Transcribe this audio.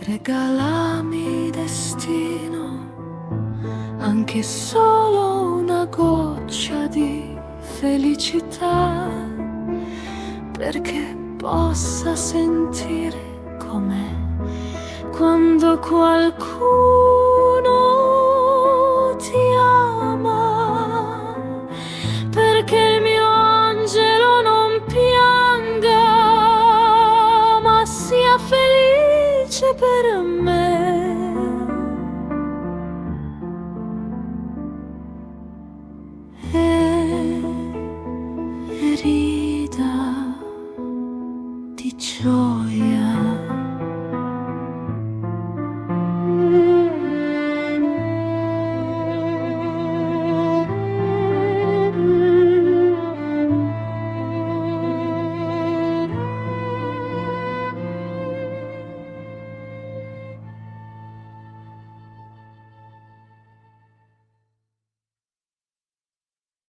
Regalami destino, anche solo una goccia di felicità, perché possa sentire com'è quando qualcuno ti ama, perché il mio angelo non pianga, ma sia felice per me.